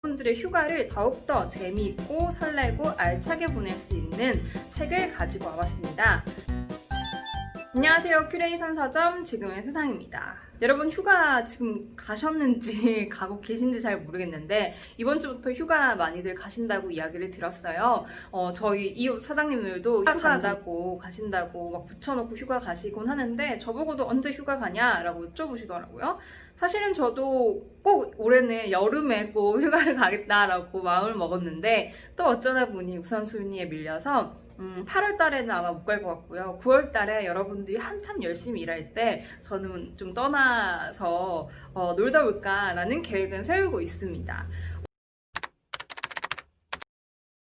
분들의 휴가를 더욱더 재미있고 설레고 알차게 보낼 수 있는 책을 가지고 와봤습니다. 안녕하세요. 큐레이션 서점 지금의 세상입니다. 여러분 휴가 지금 가셨는지 가고 계신지 잘 모르겠는데 이번 주부터 휴가 많이들 가신다고 이야기를 들었어요. 저희 이웃 사장님들도 휴가 간다고 가신다고 막 붙여놓고 휴가 가시곤 하는데 저보고도 언제 휴가 가냐라고 여쭤보시더라고요. 사실은 저도 꼭 올해는 여름에 꼭 휴가를 가겠다라고 마음을 먹었는데 또 어쩌다 보니 우선순위에 밀려서 8월 달에는 아마 못 갈 것 같고요. 9월 달에 여러분들이 한참 열심히 일할 때 저는 좀 떠나서 놀다 올까라는 계획은 세우고 있습니다.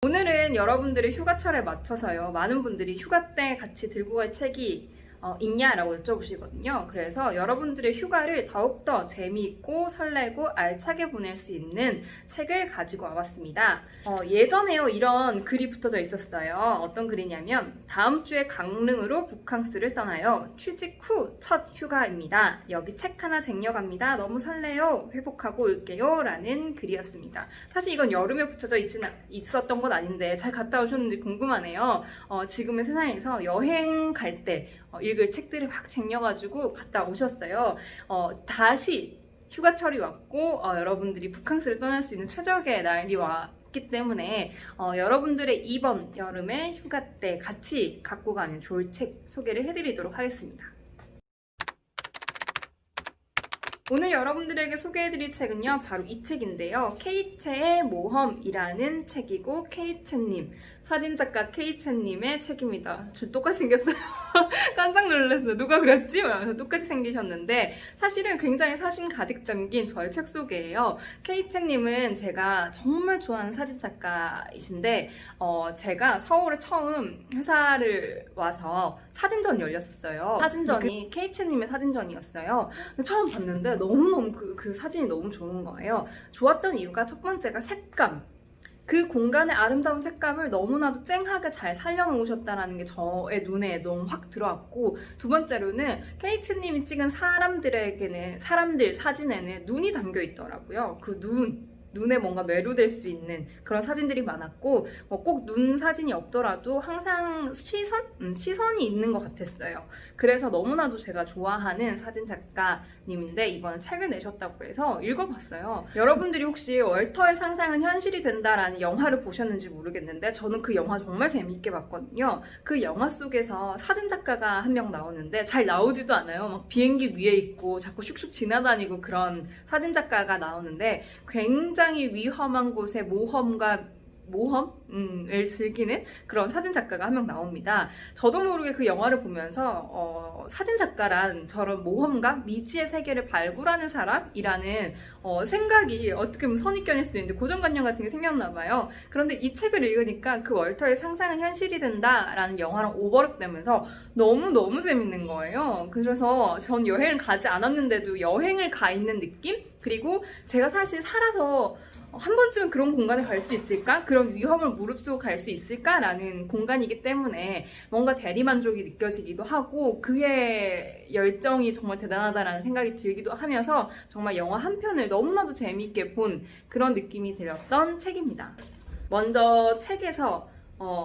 오늘은 여러분들의 휴가철에 맞춰서요. 많은 분들이 휴가 때 같이 들고 갈 책이 있냐라고 여쭤보시거든요. 그래서 여러분들의 휴가를 더욱더 재미있고 설레고 알차게 보낼 수 있는 책을 가지고 와봤습니다. 예전에요 이런 글이 붙어져 있었어요. 어떤 글이냐면 다음 주에 강릉으로 북캉스를 떠나요. 취직 후 첫 휴가입니다. 여기 책 하나 쟁여갑니다. 너무 설레요. 회복하고 올게요. 라는 글이었습니다. 사실 이건 여름에 붙여져 있었던 건 아닌데 잘 갔다 오셨는지 궁금하네요. 지금의 세상에서 여행 갈 때 읽을 책들을 막 쟁여가지고 갔다 오셨어요. 다시 휴가철이 왔고 여러분들이 북캉스를 떠날 수 있는 최적의 날이 왔기 때문에 여러분들의 이번 여름에 휴가 때 같이 갖고 가는 좋을 책 소개를 해드리도록 하겠습니다. 오늘 여러분들에게 소개해드릴 책은요 바로 이 책인데요. 케이체의 모험이라는 책이고 케이체님, 사진작가 케이체님의 책입니다. 저 똑같이 생겼어요. 깜짝 놀랐어요. 누가 그랬지? 하면서 똑같이 생기셨는데 사실은 굉장히 사심 가득 담긴 저의 책 소개예요. 케이체님은 제가 정말 좋아하는 사진작가이신데 제가 서울에 처음 회사를 와서 사진전이 열렸었어요. 사진전이 케이체님의 사진전이었어요. 처음 봤는데 너무너무 그 사진이 너무 좋은 거예요. 좋았던 이유가 첫 번째가 색감. 그 공간의 아름다운 색감을 너무나도 쨍하게 잘 살려놓으셨다는 게 저의 눈에 너무 확 들어왔고, 두 번째로는 케이츠님이 찍은 사람들 사진에는 눈이 담겨 있더라고요. 그 눈에 뭔가 매료될 수 있는 그런 사진들이 많았고 꼭 눈 사진이 없더라도 항상 시선이 있는 것 같았어요. 그래서 너무나도 제가 좋아하는 사진 작가님인데 이번에 책을 내셨다고 해서 읽어봤어요. 여러분들이 혹시 월터의 상상은 현실이 된다라는 영화를 보셨는지 모르겠는데 저는 그 영화 정말 재미있게 봤거든요. 그 영화 속에서 사진 작가가 한 명 나오는데 잘 나오지도 않아요. 막 비행기 위에 있고 자꾸 슉슉 지나다니고 그런 사진 작가가 나오는데 굉장히 위험한 곳에 모험을 즐기는 그런 사진 작가가 한 명 나옵니다. 저도 모르게 그 영화를 보면서 사진 작가란 저런 모험가, 미지의 세계를 발굴하는 사람이라는 생각이 어떻게 보면 선입견일 수도 있는데 고정관념 같은 게 생겼나 봐요. 그런데 이 책을 읽으니까 그 월터의 상상은 현실이 된다라는 영화랑 오버랩되면서 너무너무 재밌는 거예요. 그래서 전 여행을 가지 않았는데도 여행을 가 있는 느낌? 그리고 제가 사실 살아서 한 번쯤은 그런 공간에 갈 수 있을까? 그런 위험을 무릅쓰고 갈 수 있을까라는 공간이기 때문에 뭔가 대리만족이 느껴지기도 하고 그의 열정이 정말 대단하다라는 생각이 들기도 하면서 정말 영화 한 편을 너무나도 재미있게 본 그런 느낌이 들었던 책입니다. 먼저 책에서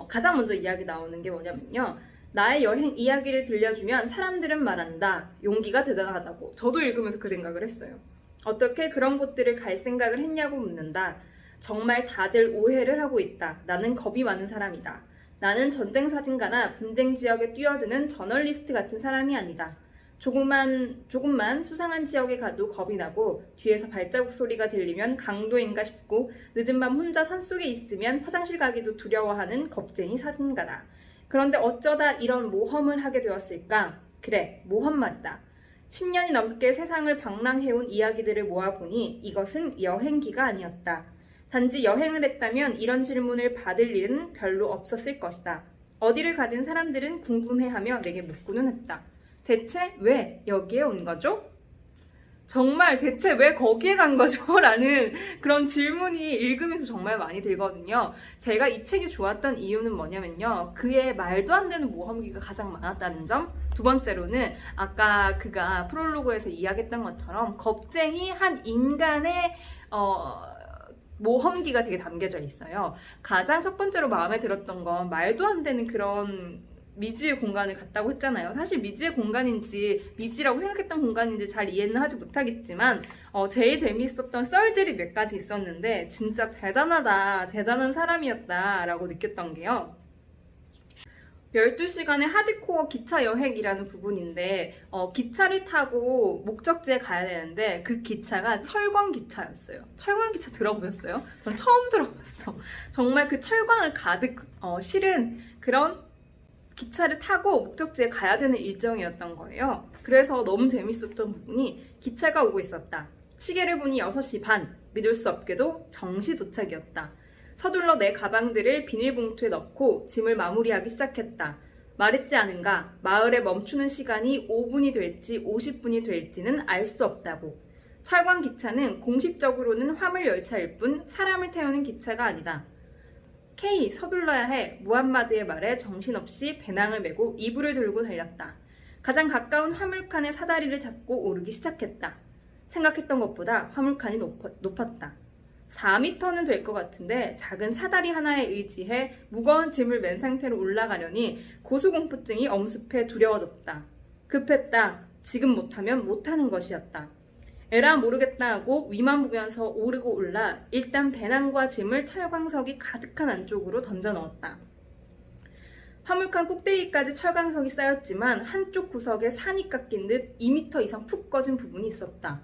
가장 먼저 이야기 나오는 게 뭐냐면요. 나의 여행 이야기를 들려주면 사람들은 말한다. 용기가 대단하다고. 저도 읽으면서 그 생각을 했어요. 어떻게 그런 곳들을 갈 생각을 했냐고 묻는다. 정말 다들 오해를 하고 있다. 나는 겁이 많은 사람이다. 나는 전쟁 사진가나 분쟁 지역에 뛰어드는 저널리스트 같은 사람이 아니다. 조금만 수상한 지역에 가도 겁이 나고 뒤에서 발자국 소리가 들리면 강도인가 싶고 늦은 밤 혼자 산속에 있으면 화장실 가기도 두려워하는 겁쟁이 사진가다. 그런데 어쩌다 이런 모험을 하게 되었을까? 그래, 모험 말이다. 10년이 넘게 세상을 방랑해온 이야기들을 모아보니 이것은 여행기가 아니었다. 단지 여행을 했다면 이런 질문을 받을 일은 별로 없었을 것이다. 어디를 가진 사람들은 궁금해하며 내게 묻고는 했다. 대체 왜 여기에 온 거죠? 정말 대체 왜 거기에 간 거죠? 라는 그런 질문이 읽으면서 정말 많이 들거든요. 제가 이 책이 좋았던 이유는 뭐냐면요. 그의 말도 안 되는 모험기가 가장 많았다는 점. 두 번째로는 아까 그가 프롤로그에서 이야기했던 것처럼 겁쟁이 한 인간의 모험기가 되게 담겨져 있어요. 가장 첫 번째로 마음에 들었던 건 말도 안 되는 그런 미지의 공간을 갔다고 했잖아요. 사실 미지의 공간인지 미지라고 생각했던 공간인지 잘 이해는 하지 못하겠지만 제일 재미있었던 썰들이 몇 가지 있었는데 진짜 대단하다, 대단한 사람이었다 라고 느꼈던 게요. 12시간의 하드코어 기차 여행이라는 부분인데 기차를 타고 목적지에 가야 되는데 그 기차가 철광 기차였어요. 철광 기차 들어보셨어요? 전 처음 들어봤어. 정말 그 철광을 가득 실은 그런 기차를 타고 목적지에 가야 되는 일정이었던 거예요. 그래서 너무 재밌었던 부분이 기차가 오고 있었다. 시계를 보니 6시 반. 믿을 수 없게도 정시 도착이었다. 서둘러 내 가방들을 비닐봉투에 넣고 짐을 마무리하기 시작했다. 말했지 않은가? 마을에 멈추는 시간이 5분이 될지 50분이 될지는 알 수 없다고. 철광 기차는 공식적으로는 화물 열차일 뿐 사람을 태우는 기차가 아니다. K, 서둘러야 해. 무함마드의 말에 정신없이 배낭을 메고 이불을 들고 달렸다. 가장 가까운 화물칸의 사다리를 잡고 오르기 시작했다. 생각했던 것보다 화물칸이 높았다. 4m는 될 것 같은데 작은 사다리 하나에 의지해 무거운 짐을 맨 상태로 올라가려니 고소공포증이 엄습해 두려워졌다. 급했다. 지금 못하면 못하는 것이었다. 에라 모르겠다 하고 위만 보면서 오르고 올라 일단 배낭과 짐을 철광석이 가득한 안쪽으로 던져 넣었다. 화물칸 꼭대기까지 철광석이 쌓였지만 한쪽 구석에 산이 깎인 듯 2m 이상 푹 꺼진 부분이 있었다.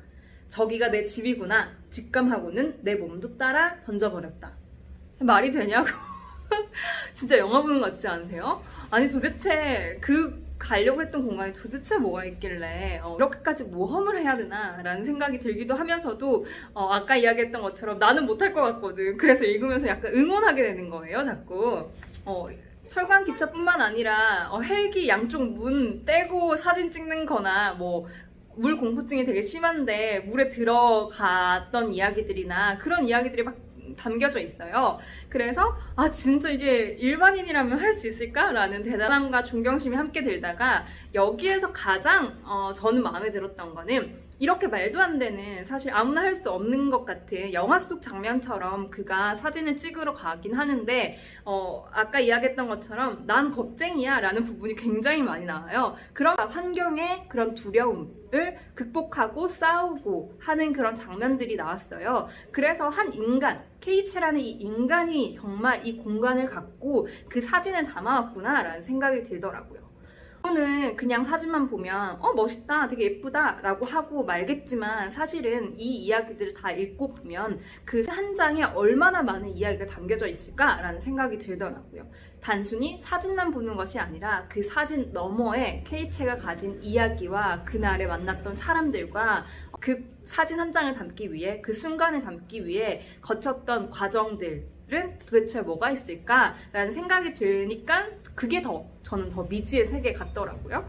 저기가 내 집이구나. 직감하고는 내 몸도 따라 던져버렸다. 말이 되냐고. 진짜 영화 보는 것 같지 않으세요? 아니 도대체 가려고 했던 공간에 도대체 뭐가 있길래 이렇게까지 모험을 해야 되나 라는 생각이 들기도 하면서도 아까 이야기했던 것처럼 나는 못할 것 같거든. 그래서 읽으면서 약간 응원하게 되는 거예요 자꾸. 철강 기차뿐만 아니라 헬기 양쪽 문 떼고 사진 찍는 거나 물 공포증이 되게 심한데 물에 들어갔던 이야기들이나 그런 이야기들이 막 담겨져 있어요. 그래서 진짜 이게 일반인이라면 할 수 있을까라는 대단함과 존경심이 함께 들다가 여기에서 가장 저는 마음에 들었던 거는 이렇게 말도 안 되는 사실 아무나 할 수 없는 것 같은 영화 속 장면처럼 그가 사진을 찍으러 가긴 하는데 아까 이야기했던 것처럼 난 겁쟁이야 라는 부분이 굉장히 많이 나와요. 그런 환경의 그런 두려움을 극복하고 싸우고 하는 그런 장면들이 나왔어요. 그래서 한 인간, 케이치라는 이 인간이 정말 이 공간을 갖고 그 사진을 담아왔구나 라는 생각이 들더라고요. 저는 그냥 사진만 보면 멋있다, 되게 예쁘다 라고 하고 말겠지만 사실은 이 이야기들을 다 읽고 보면 그 한 장에 얼마나 많은 이야기가 담겨져 있을까라는 생각이 들더라고요. 단순히 사진만 보는 것이 아니라 그 사진 너머에 케이체가 가진 이야기와 그날에 만났던 사람들과 그 사진 한 장을 담기 위해 그 순간을 담기 위해 거쳤던 과정들은 도대체 뭐가 있을까라는 생각이 드니까 그게 저는 더 미지의 세계 같더라고요.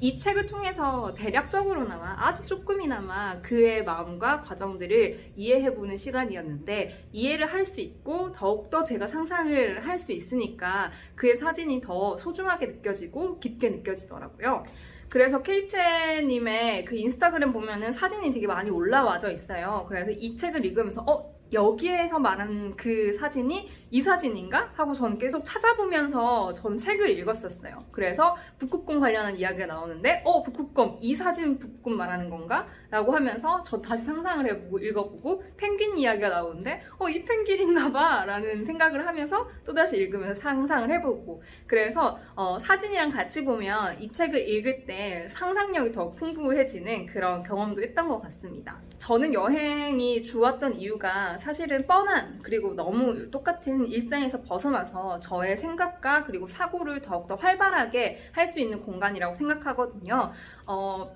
이 책을 통해서 대략적으로나마 아주 조금이나마 그의 마음과 과정들을 이해해보는 시간이었는데 이해를 할 수 있고 더욱더 제가 상상을 할 수 있으니까 그의 사진이 더 소중하게 느껴지고 깊게 느껴지더라고요. 그래서 케이체님의 그 인스타그램 보면은 사진이 되게 많이 올라와져 있어요. 그래서 이 책을 읽으면서 여기에서 말한 그 사진이 이 사진인가? 하고 저는 계속 찾아보면서 전 책을 읽었었어요. 그래서 북극곰 관련한 이야기가 나오는데 북극곰, 이 사진 북극곰 말하는 건가? 라고 하면서 저 다시 상상을 해보고 읽어보고 펭귄 이야기가 나오는데 이 펭귄인가 봐 라는 생각을 하면서 또다시 읽으면서 상상을 해보고 그래서 사진이랑 같이 보면 이 책을 읽을 때 상상력이 더 풍부해지는 그런 경험도 했던 것 같습니다. 저는 여행이 좋았던 이유가 사실은 뻔한 그리고 너무 똑같은 일상에서 벗어나서 저의 생각과 그리고 사고를 더욱더 활발하게 할 수 있는 공간이라고 생각하거든요.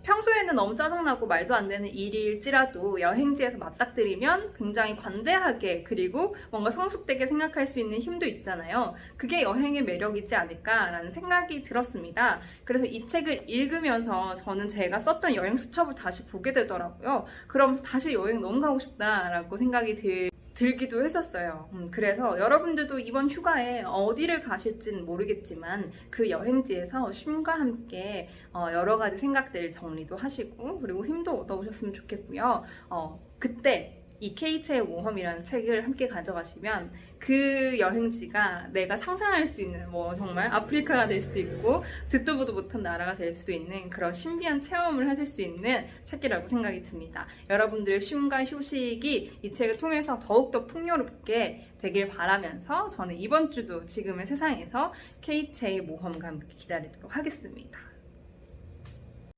평소에는 너무 짜증나고 말도 안 되는 일일지라도 여행지에서 맞닥뜨리면 굉장히 관대하게 그리고 뭔가 성숙되게 생각할 수 있는 힘도 있잖아요. 그게 여행의 매력이지 않을까라는 생각이 들었습니다. 그래서 이 책을 읽으면서 저는 제가 썼던 여행 수첩을 다시 보게 되더라고요. 그러면서 다시 여행 너무 가고 싶다라고 생각이 들기도 했었어요. 그래서 여러분들도 이번 휴가에 어디를 가실지는 모르겠지만 그 여행지에서 쉼과 함께 여러 가지 생각들 정리도 하시고 그리고 힘도 얻어오셨으면 좋겠고요. 그때 이 케이체의 모험이라는 책을 함께 가져가시면 그 여행지가 내가 상상할 수 있는 뭐 정말 아프리카가 될 수도 있고 듣도 보도 못한 나라가 될 수도 있는 그런 신비한 체험을 하실 수 있는 책이라고 생각이 듭니다. 여러분들의 쉼과 휴식이 이 책을 통해서 더욱더 풍요롭게 되길 바라면서 저는 이번 주도 지금의 세상에서 케이체의 모험과 함께 기다리도록 하겠습니다.